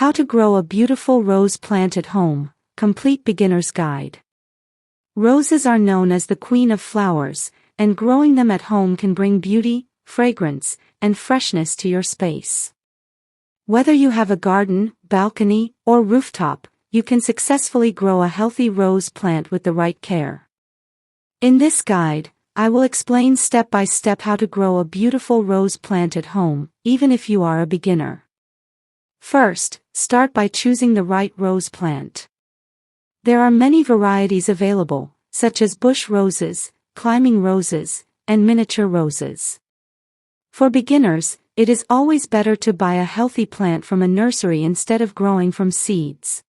How to grow a beautiful rose plant at home, complete beginner's guide. Roses are known as the queen of flowers, and growing them at home can bring beauty, fragrance, and freshness to your space. Whether you have a garden, balcony, or rooftop, you can successfully grow a healthy rose plant with the right care. In this guide, I will explain step by step how to grow a beautiful rose plant at home, even if you are a beginner. First, start by choosing the right rose plant. There are many varieties available, such as bush roses, climbing roses, and miniature roses. For beginners, it is always better to buy a healthy plant from a nursery instead of growing from seeds.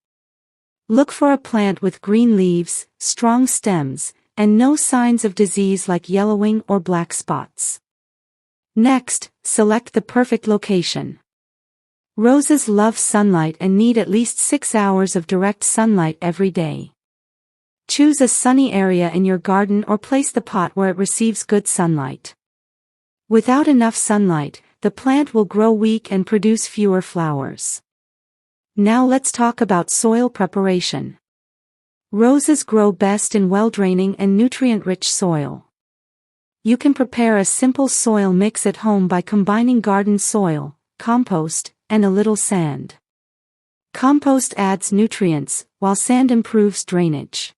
Look for a plant with green leaves, strong stems, and no signs of disease like yellowing or black spots. Next, select the perfect location. Roses love sunlight and need at least 6 hours of direct sunlight every day. Choose a sunny area in your garden or place the pot where it receives good sunlight. Without enough sunlight, the plant will grow weak and produce fewer flowers. Now let's talk about soil preparation. Roses grow best in well-draining and nutrient-rich soil. You can prepare a simple soil mix at home by combining garden soil, compost, and a little sand. Compost adds nutrients, while sand improves drainage.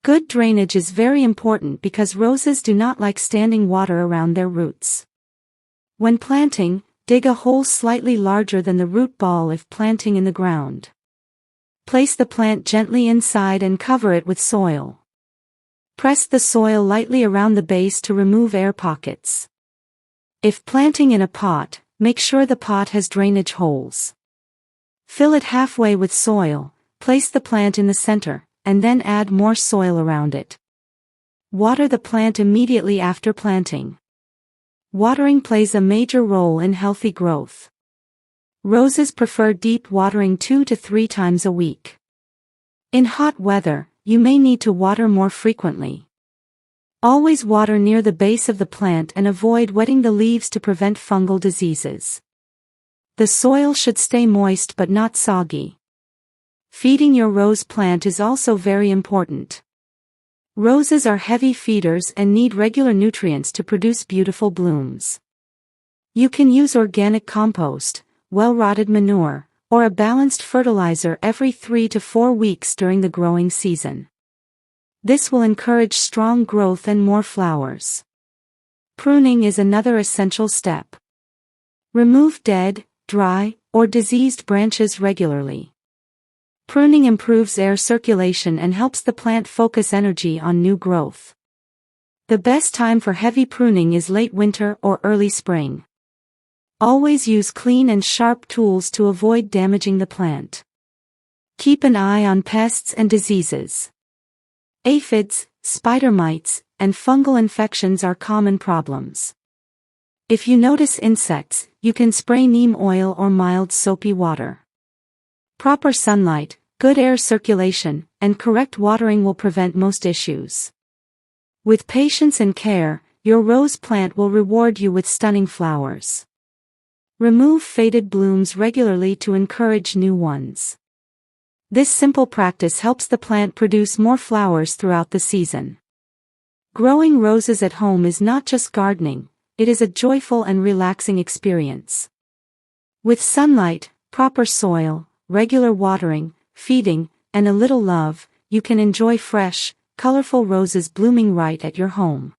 Good drainage is very important because roses do not like standing water around their roots. When planting, dig a hole slightly larger than the root ball if planting in the ground. Place the plant gently inside and cover it with soil. Press the soil lightly around the base to remove air pockets. If planting in a pot, make sure the pot has drainage holes. Fill it halfway with soil, place the plant in the center, and then add more soil around it. Water the plant immediately after planting. Watering plays a major role in healthy growth. Roses prefer deep watering 2 to 3 times a week. In hot weather, you may need to water more frequently. Always water near the base of the plant and avoid wetting the leaves to prevent fungal diseases. The soil should stay moist but not soggy. Feeding your rose plant is also very important. Roses are heavy feeders and need regular nutrients to produce beautiful blooms. You can use organic compost, well-rotted manure, or a balanced fertilizer every 3 to 4 weeks during the growing season. This will encourage strong growth and more flowers. Pruning is another essential step. Remove dead, dry, or diseased branches regularly. Pruning improves air circulation and helps the plant focus energy on new growth. The best time for heavy pruning is late winter or early spring. Always use clean and sharp tools to avoid damaging the plant. Keep an eye on pests and diseases. Aphids, spider mites, and fungal infections are common problems. If you notice insects, you can spray neem oil or mild soapy water. Proper sunlight, good air circulation, and correct watering will prevent most issues. With patience and care, your rose plant will reward you with stunning flowers. Remove faded blooms regularly to encourage new ones. This simple practice helps the plant produce more flowers throughout the season. Growing roses at home is not just gardening, it is a joyful and relaxing experience. With sunlight, proper soil, regular watering, feeding, and a little love, you can enjoy fresh, colorful roses blooming right at your home.